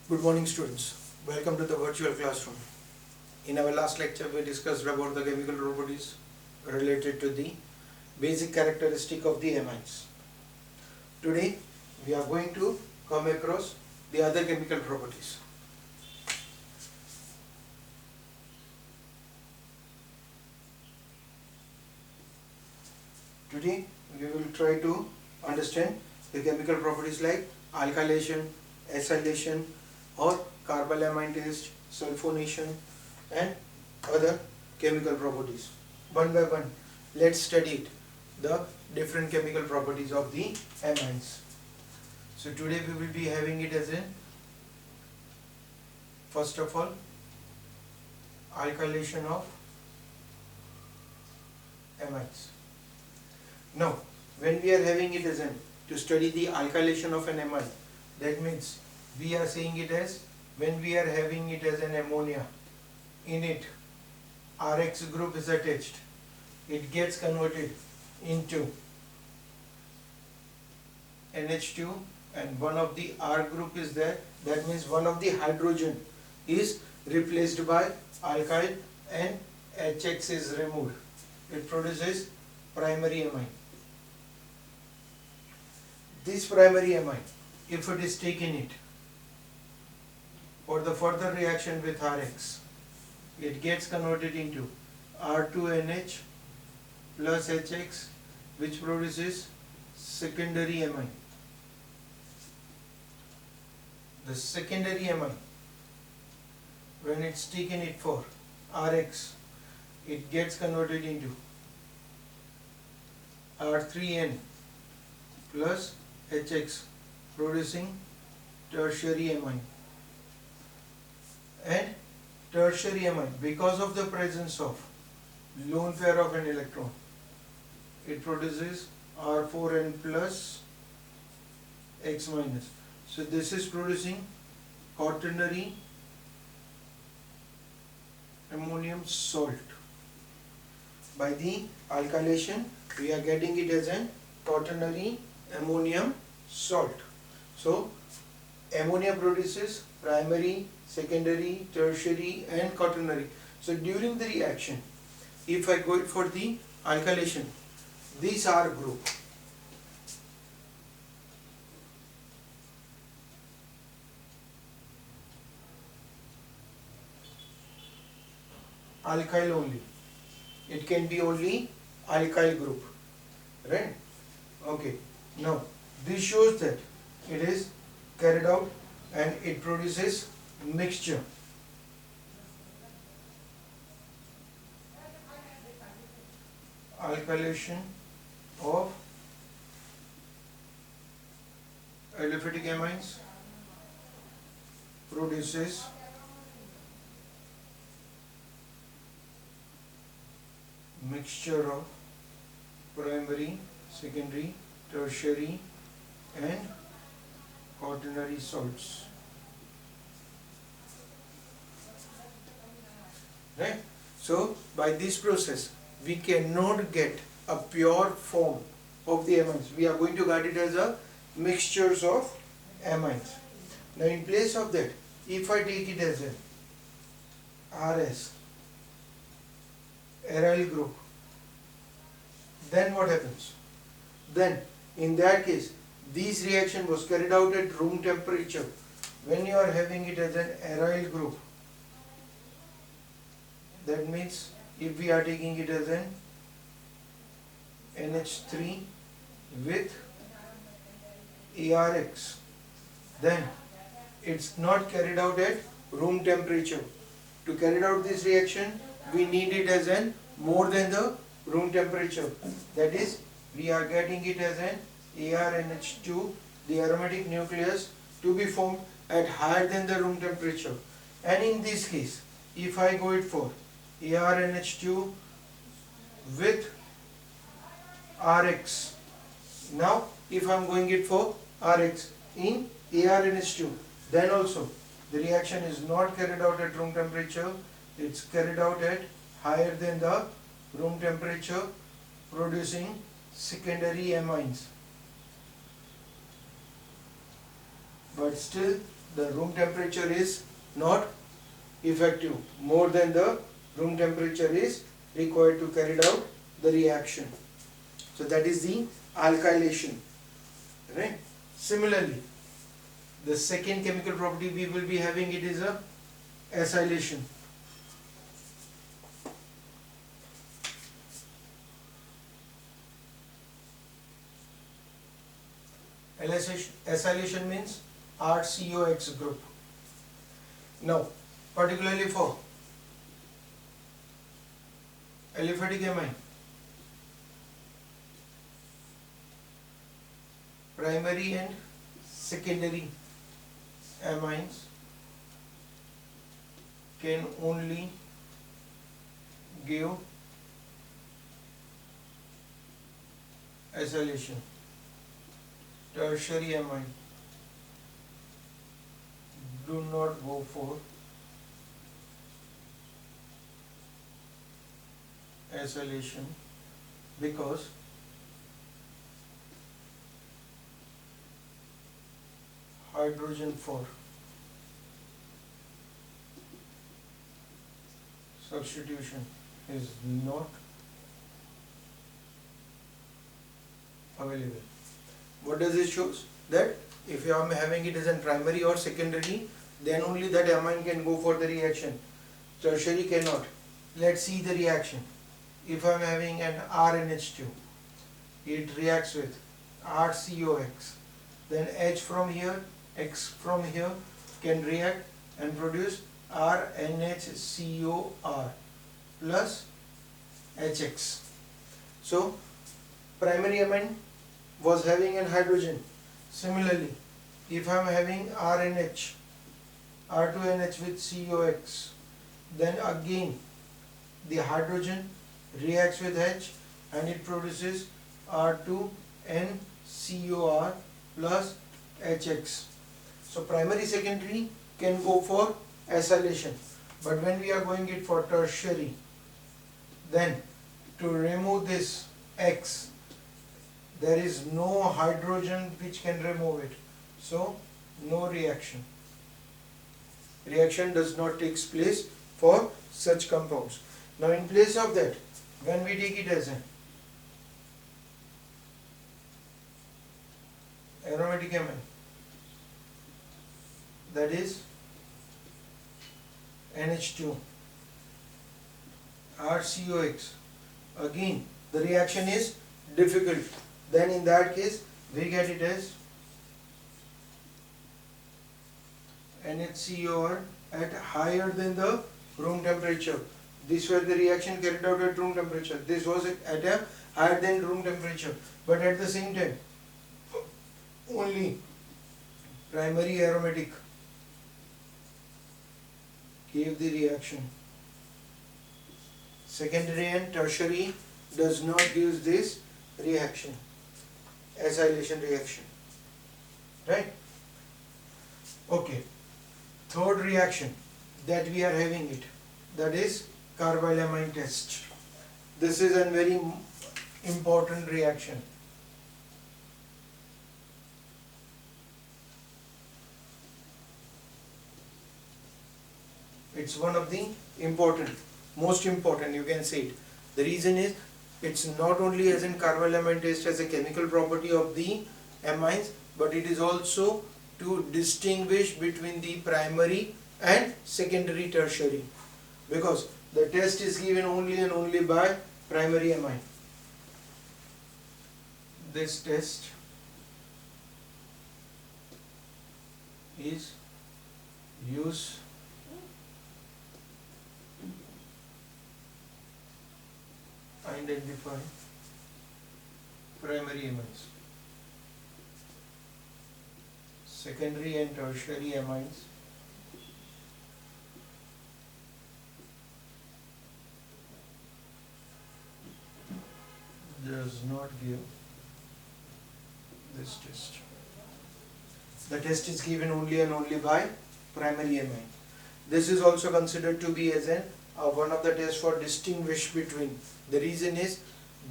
Good morning students. Welcome to the virtual classroom. In our last lecture we discussed about the chemical properties related to the basic characteristic of the amines. Today we are going to come across the other chemical properties. Today we will try to understand the chemical properties like alkylation, acylation or carbylamine test, sulfonation and other chemical properties. One by one, let's study it, the different chemical properties of the amines. So today we will be having it as in, first of all, alkylation of amines. Now, when we are having it as in, to study the alkylation of an amine, that means we are saying it as, when we are having it as an ammonia, in it Rx group is attached, it gets converted into NH2 and one of the R group is there, that means one of the hydrogen is replaced by alkyl and HX is removed. It produces primary amine. This primary amine, if it is taken it for the further reaction with Rx, it gets converted into R2NH plus HX, which produces secondary amine. The secondary amine, when it's taken it for Rx, it gets converted into R3N plus HX, producing tertiary amine. And tertiary amine, because of the presence of lone pair of an electron, it produces R4N plus X minus. So this is producing quaternary ammonium salt. By the alkylation, we are getting it as an quaternary ammonium salt. So ammonia produces primary, secondary, tertiary and quaternary. So during the reaction, if I go for the alkylation, this R group, alkyl only, it can be only alkyl group, right? Okay, now this shows that it is carried out and it produces mixture. Alkylation of aliphatic amines produces mixture of primary, secondary, tertiary and quaternary salts. Right? So by this process we cannot get a pure form of the amines. We are going to get it as a mixtures of amines. Now in place of that, if I take it as a RS, aryl group, then what happens? Then in that case, this reaction was carried out at room temperature. When you are having it as an aryl group, that means if we are taking it as an NH3 with ARX, then it's not carried out at room temperature. To carry out this reaction, we need it as an more than the room temperature. That is, we are getting it as an ARNH2, the aromatic nucleus, to be formed at higher than the room temperature. And in this case, if I go it for ARNH2 with RX, now if I am going it for RX in ARNH2, then also the reaction is not carried out at room temperature, it's carried out at higher than the room temperature, producing secondary amines. But still the room temperature is not effective. More than the room temperature is required to carry out the reaction. So that is the alkylation, right? Similarly, the second chemical property we will be having, it is a acylation. Acylation means RCOX group. Now, particularly for aliphatic amine, primary and secondary amines can only give acylation. Tertiary amine do not go for acylation because hydrogen for substitution is not available. What does it show? That if I am having it as a primary or secondary, then only that amine can go for the reaction. Tertiary cannot. Let's see the reaction. If I am having an RNH2, it reacts with RCOX. Then H from here, X from here can react and produce RNHCOR plus HX. So primary amine was having an hydrogen. Similarly, if I am having RNH, R2NH with COX, then again the hydrogen reacts with H and it produces R2NCOR plus HX. So primary secondary can go for acylation, but when we are going it for tertiary, then to remove this X, there is no hydrogen which can remove it, so no reaction. Reaction does not take place for such compounds. Now in place of that, when we take it as an aromatic amine, that is NH2, RCOX, again the reaction is difficult. Then in that case we get it as NHCOR at higher than the room temperature. This was the reaction carried out at room temperature. This was at a higher than room temperature, but at the same time only primary aromatic gave the reaction. Secondary and tertiary does not give this reaction, acylation reaction, right? Okay, third reaction that we are having it, that is carbylamine test. This is a very important reaction. It's one of the most important, you can say it. The reason is, it's not only as in carbylamine test as a chemical property of the amines, but it is also to distinguish between the primary and secondary tertiary, because the test is given only and only by primary amine. This test is used identify primary amines. Secondary and tertiary amines does not give this test. The test is given only and only by primary amine. This is also considered to be as one of the tests for distinguish between. The reason is,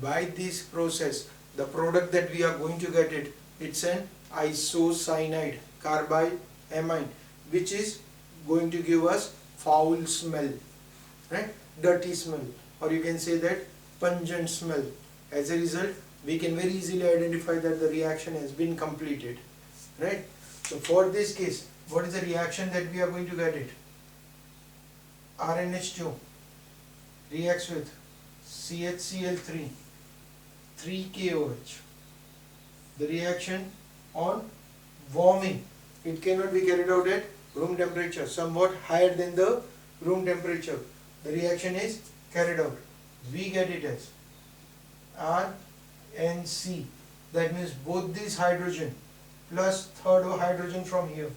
by this process, the product that we are going to get it's an isocyanide carbylamine, which is going to give us foul smell, right? Dirty smell, or you can say that pungent smell. As a result, we can very easily identify that the reaction has been completed, right? So for this case, what is the reaction that we are going to get it? RNH2 reacts with CHCl3, 3KOH. The reaction on warming, it cannot be carried out at room temperature, somewhat higher than the room temperature. The reaction is carried out. We get it as RNC. That means both these hydrogen plus third hydrogen from here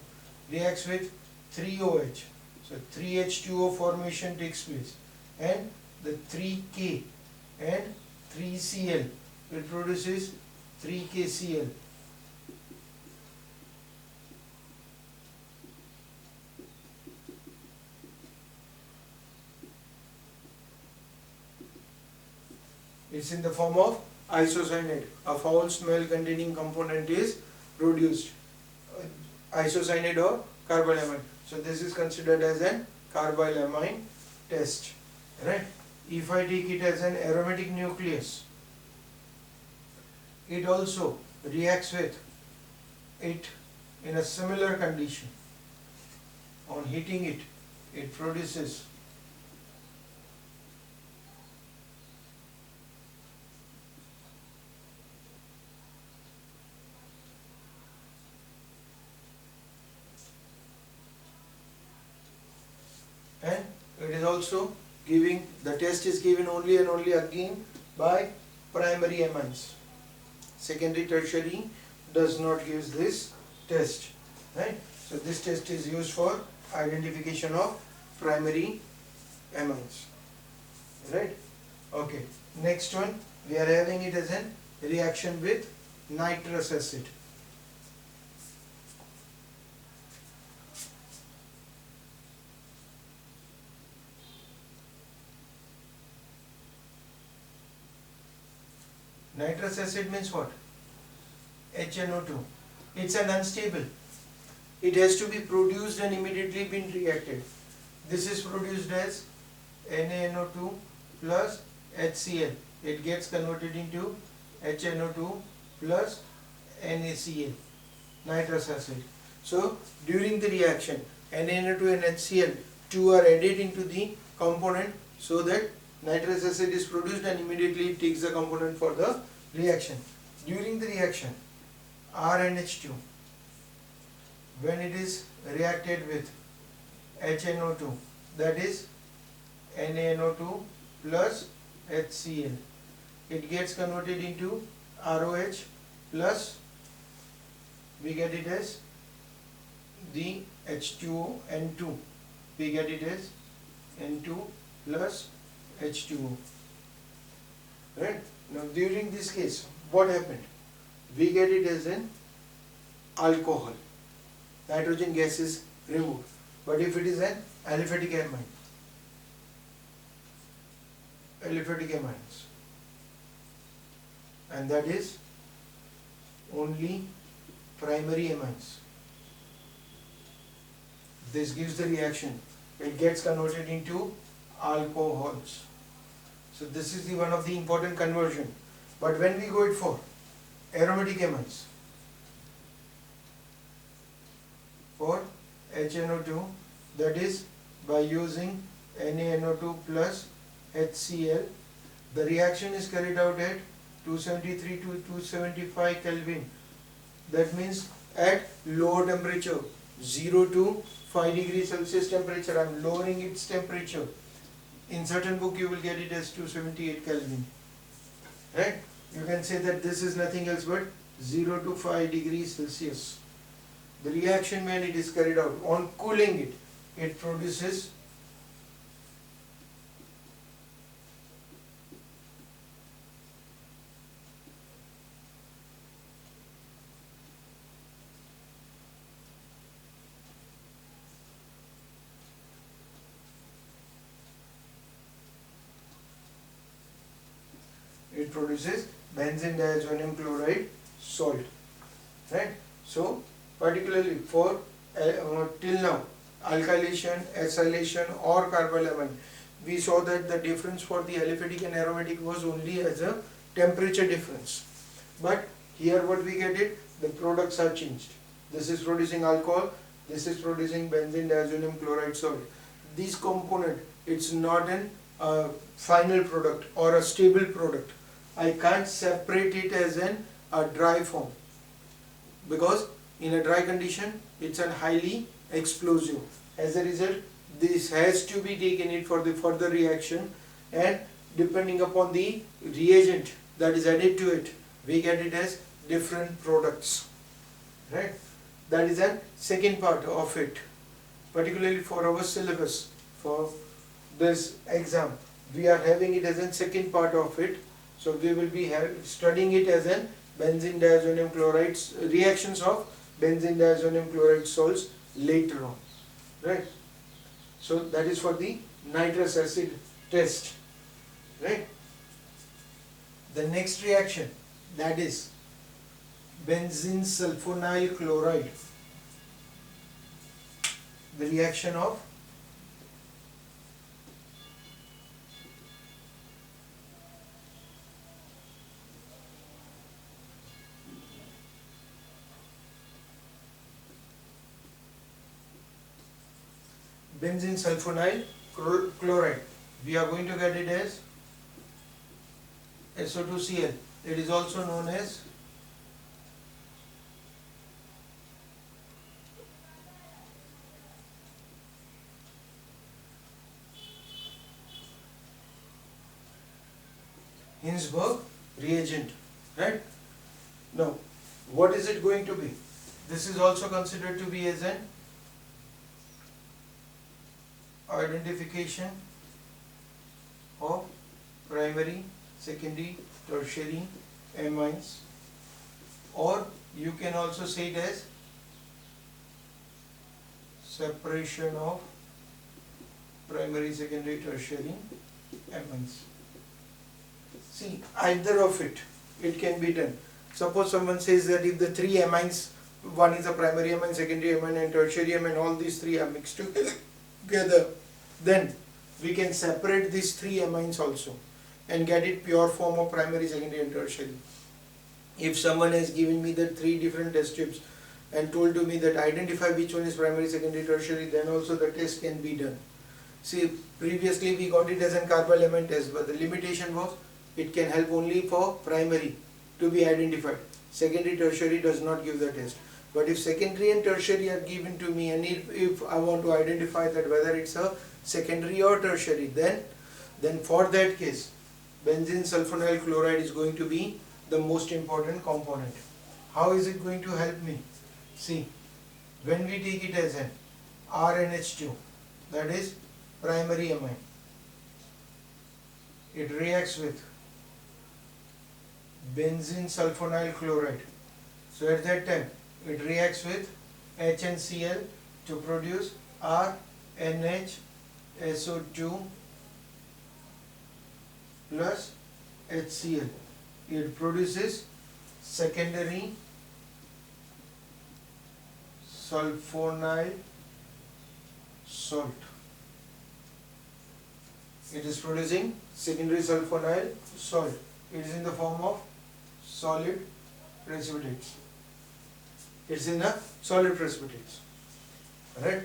reacts with 3OH. So 3H2O formation takes place, and the 3K and 3Cl, it produces 3KCl. It's in the form of isocyanate. A foul smell containing component is produced. Isocyanate or carbylamine. So this is considered as an carbylamine test, right? If I take it as an aromatic nucleus, it also reacts with it in a similar condition. On heating it, it produces and it is also giving, the test is given only and only again by primary amines. Secondary, tertiary does not give this test, right? So this test is used for identification of primary amines, right? Okay, next one, we are having it as a reaction with nitrous acid. Nitrous acid means what? HNO2. It's an unstable. It has to be produced and immediately been reacted. This is produced as NaNO2 plus HCl. It gets converted into HNO2 plus NaCl, nitrous acid. So during the reaction, NaNO2 and HCl, two are added into the component so that nitrous acid is produced and immediately it takes the component for the reaction. During the reaction, RNH2, when it is reacted with HNO2, that is NaNO2 plus HCl, it gets converted into ROH plus, we get it as the H2O N2, we get it as N2 plus H2O, right? Now during this case, what happened? We get it as an alcohol. Nitrogen gas is removed. But if it is an aliphatic amine, aliphatic amines, and that is only primary amines, this gives the reaction. It gets converted into alcohols. So this is the one of the important conversion. But when we go it for aromatic amines, for HNO2, that is by using NaNO2 plus HCl, the reaction is carried out at 273 to 275 Kelvin. That means at lower temperature, 0 to 5 degrees Celsius temperature. I am lowering its temperature. In certain book you will get it as 278 Kelvin, right? You can say that this is nothing else but 0 to 5 degrees Celsius. The reaction when it is carried out, on cooling it, it produces benzene diazoinium chloride salt, right? So particularly for till now, alkylation, acylation or carbolamine, we saw that the difference for the aliphatic and aromatic was only as a temperature difference. But here what we get it, the products are changed. This is producing alcohol, this is producing benzene diazoxide chloride salt. This component, it's not an final product or a stable product. I can't separate it as a dry form, because in a dry condition it's a highly explosive. As a result, this has to be taken it for the further reaction, and depending upon the reagent that is added to it, we get it as different products, right? That is a second part of it. Particularly for our syllabus, for this exam, we are having it as a second part of it. So we will be studying it as an benzene diazonium chlorides, reactions of benzene diazonium chloride salts later on, right? So that is for the nitrous acid test, right? The next reaction, that is benzene sulfonyl chloride, the reaction of benzene sulfonyl chloride. We are going to get it as SO2Cl. It is also known as Hinsberg reagent, right? Now, what is it going to be? This is also considered to be as an identification of primary, secondary, tertiary amines, or you can also say it as separation of primary, secondary, tertiary amines. See, either of it can be done. Suppose someone says that if the three amines, one is a primary amine, secondary amine and tertiary amine, all these three are mixed together, then we can separate these three amines also and get it pure form of primary, secondary and tertiary. If someone has given me the three different test tubes and told to me that identify which one is primary, secondary, tertiary, then also the test can be done. See, previously we got it as a carbolamine test, but the limitation was it can help only for primary to be identified. Secondary, tertiary does not give the test. But if secondary and tertiary are given to me, and if I want to identify that whether it's a secondary or tertiary, then for that case, benzene sulfonyl chloride is going to be the most important component. How is it going to help me? See, when we take it as an RNH2, that is primary amine, it reacts with benzene sulfonyl chloride. So at that time, it reacts with HNCl to produce RNHSO2 plus HCl. It produces secondary sulfonyl salt. It is producing secondary sulfonyl salt. It is in the form of solid precipitates. It's in a solid precipitates. Right?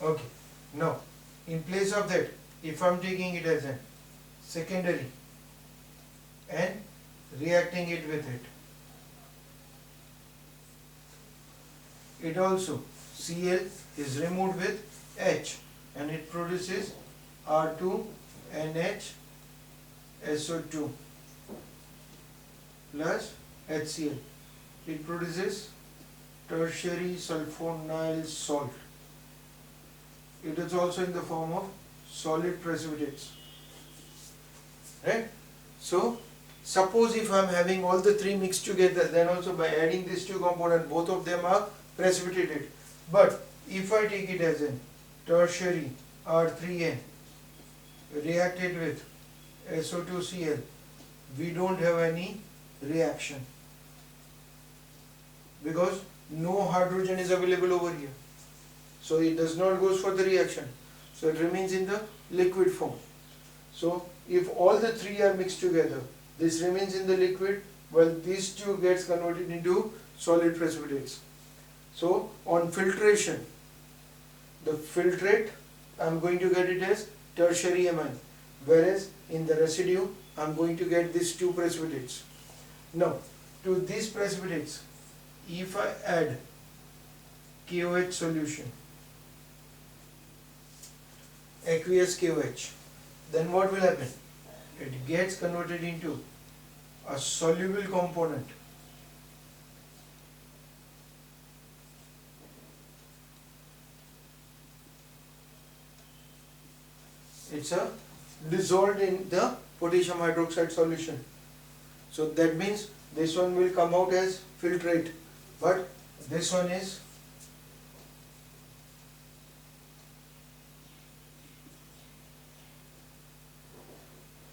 Okay. Now, in place of that, if I am taking it as a secondary and reacting it with it, it also Cl is removed with H and it produces R2NHSO2 plus HCl. It produces tertiary sulfonyl salt. It is also in the form of solid precipitates. Right? So, suppose if I am having all the three mixed together, then also by adding these two components, both of them are precipitated. But if I take it as a tertiary R3N reacted with SO2Cl, we don't have any reaction because no hydrogen is available over here. so it does not goes for the reaction, so it remains in the liquid form. So if all the three are mixed together, this remains in the liquid while these two gets converted into solid precipitates. So on filtration, the filtrate I am going to get it as tertiary amine, whereas in the residue I am going to get these two precipitates. Now to these precipitates, if I add KOH solution, aqueous KOH, then what will happen? It gets converted into a soluble component. It's a dissolved in the potassium hydroxide solution. So that means this one will come out as filtrate, but this one is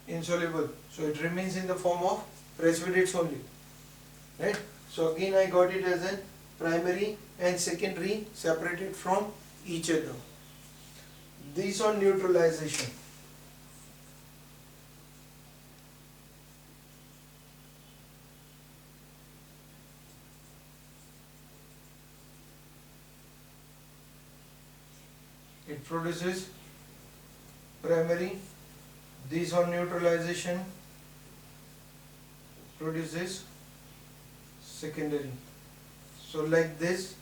insoluble, so it remains in the form of precipitates only, right? So again I got it as a primary and secondary separated from each other. These on neutralization, it produces primary. These on neutralization produces secondary. So like this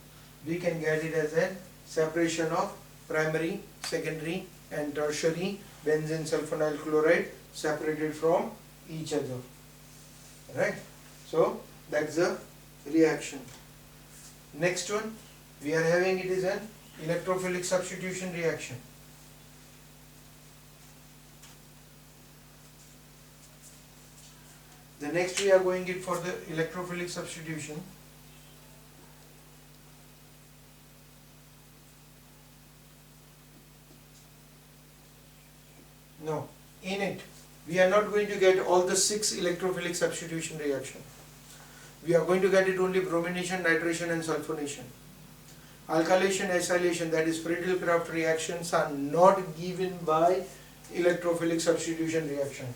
we can get it as a separation of primary, secondary and tertiary benzene sulfonyl chloride separated from each other, right? So that's the reaction. Next one we are having, it is an electrophilic substitution reaction. The next we are going it for the electrophilic substitution. Now in it we are not going to get all the 6 electrophilic substitution reaction. We are going to get it only bromination, nitration and sulfonation. Alkylation, acylation, that is Friedel-Crafts reactions, are not given by electrophilic substitution reaction.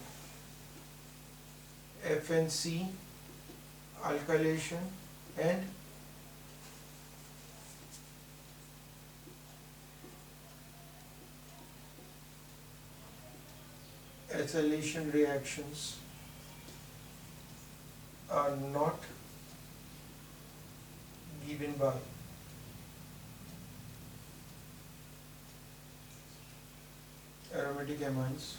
FNC, alkylation and acylation reactions are not given by aromatic amines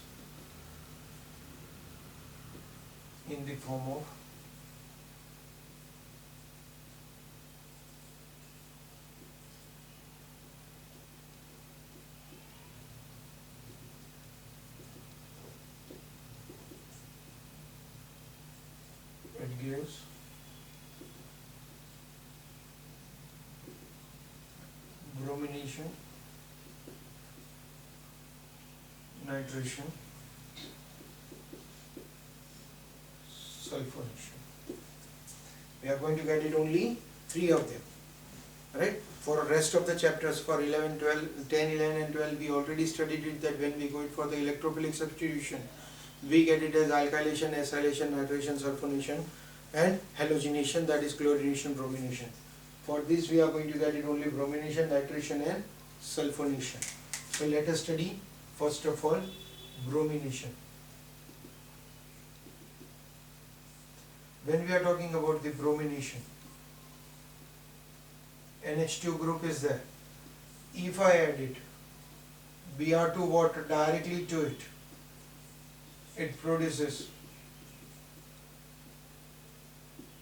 in the form of it gives bromination, nitration, sulfonation. We are going to get it only 3 of them, right? For rest of the chapters, for 11, 12, 10, 11 and 12, we already studied it, that when we go for the electrophilic substitution, we get it as alkylation, acylation, nitration, sulfonation and halogenation, that is chlorination, bromination. For this we are going to get it only bromination, nitration and sulfonation. So let us study first of all bromination. When we are talking about the bromination, NH2 group is there. If I add it, Br2 water directly to it, it produces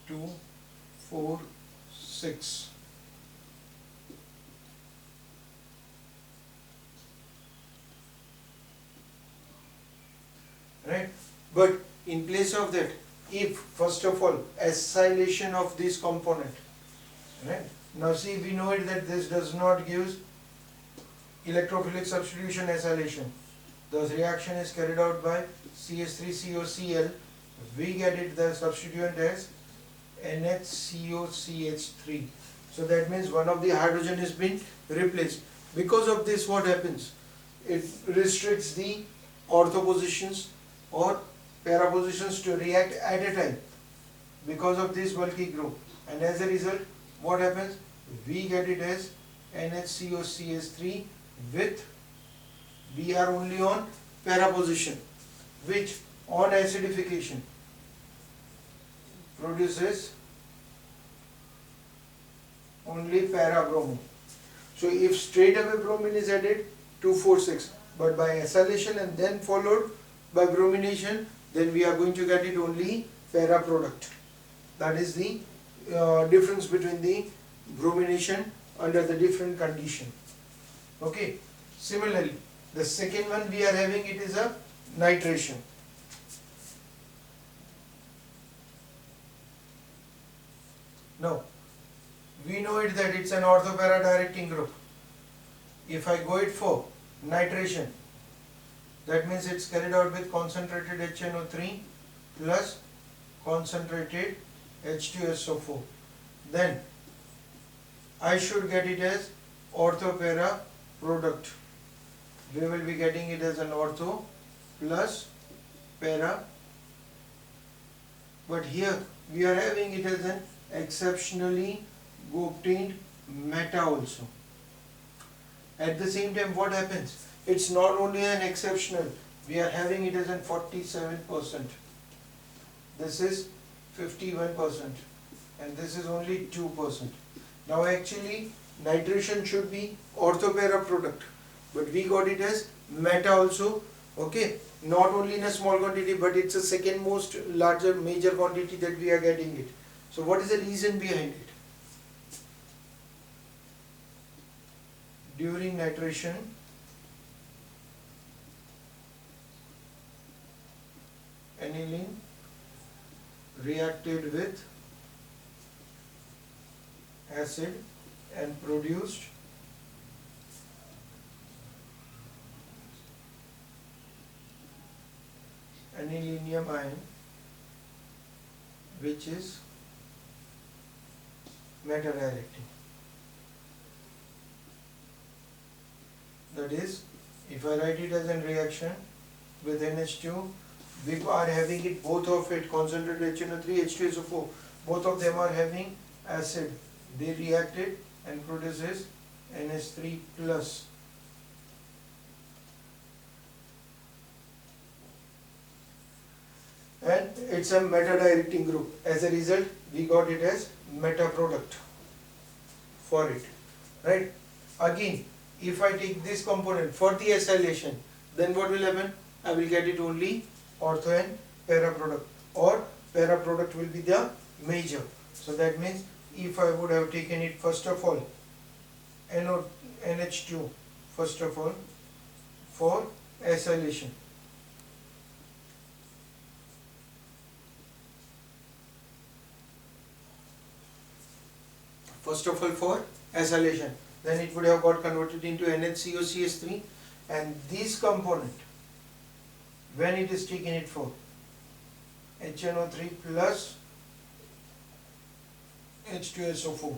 2, 4, 6. Right? But in place of that, if first of all acylation of this component, right? Now see, we know it that this does not give electrophilic substitution acylation. The reaction is carried out by CH3COCl. We get it the substituent as NHCOCH3. So that means one of the hydrogen has been replaced. Because of this, what happens? It restricts the ortho positions or para positions to react at a time because of this bulky group, and as a result, what happens? We get it as NHCOCH3 with, we are only on para position, which on acidification produces only para-bromine. So if straight away bromine is added, 2,4,6, but by acylation and then followed by bromination, then we are going to get it only para product. That is the difference between the bromination under the different condition. Okay. Similarly, the second one we are having, it is a nitration. Now, we know it that it's an orthopara directing group. If I go it for nitration, that means it's carried out with concentrated HNO3 plus concentrated H2SO4. Then I should get it as orthopara product. We will be getting it as an ortho plus para, but here we are having it as an exceptionally obtained meta also. At the same time, what happens? It's not only an exceptional, we are having it as an 47%. This is 51% and this is only 2%. Now actually nitration should be orthopara product, but we got it as meta also. Okay, not only in a small quantity, but it's a second most larger major quantity that we are getting it. So what is the reason behind it? During nitration, aniline reacted with acid and produced anilinium ion, which is meta-directing. That is, if I write it as a reaction with NH2, we are having it, both of it, concentrated HNO3, H2SO4, both of them are having acid. They reacted and produces NH3 plus. And it's a meta-directing group. As a result, we got it as meta product for it, right? Again, if I take this component for the acylation, then what will happen? I will get it only ortho and para product, or para product will be the major. So that means if I would have taken it first of all, NH2 first of all for acylation, then it would have got converted into NHCOCH3, and this component, when it is taken it for HNO3 plus H2SO4,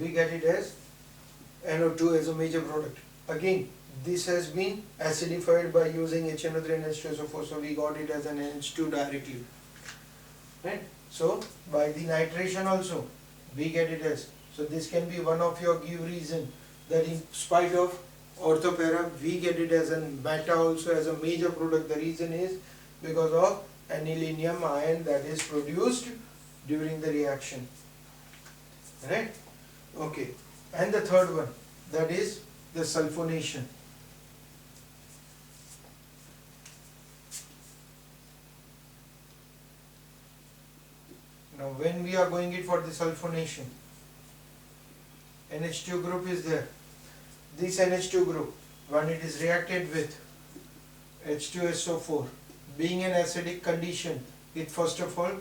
we get it as NO2 as a major product. Again, this has been acidified by using HNO3 and H2SO4, so we got it as an NH2 directly, right? So by the nitration also we get it as, so this can be one of your give reason that in spite of orthopara we get it as a meta also as a major product. The reason is because of anilinium ion that is produced during the reaction, right? Okay, and the third one, that is the sulfonation. Now when we are going it for the sulfonation, NH2 group is there. This NH2 group, when it is reacted with H2SO4, being an acidic condition, it first of all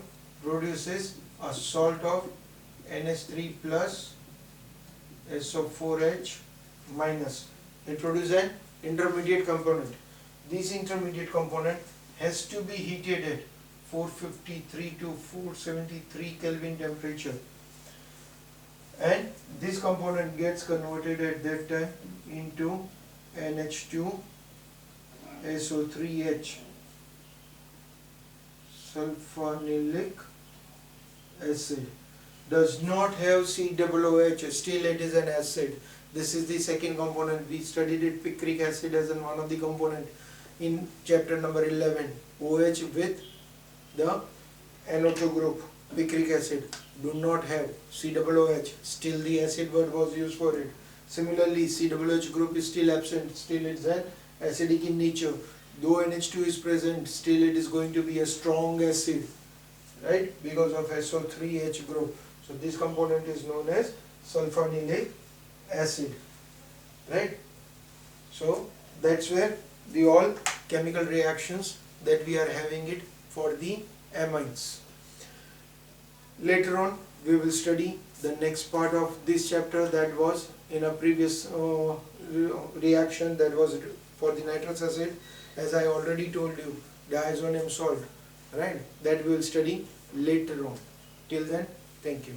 produces a salt of NH3 plus SO4H minus. It produces an intermediate component. This intermediate component has to be heated at 453 to 473 Kelvin temperature, and this component gets converted at that time into NH2 SO3H, sulfonilic acid. Does not have COOH, still it is an acid. This is the second component. We studied it, picric acid, as in one of the component in chapter number 11. OH with the NO2 group, picric acid, do not have COOH, still the acid word was used for it. Similarly, COOH group is still absent, still it is an acidic in nature. Though NH2 is present, still it is going to be a strong acid, right, because of SO3H group. So this component is known as sulfonilic acid, right? So that's where the all chemical reactions that we are having it for the amines. Later on we will study the next part of this chapter that was in a previous reaction, that was for the nitrous acid, as I already told you, diazonium salt, right, that we will study later on. Till then, thank you.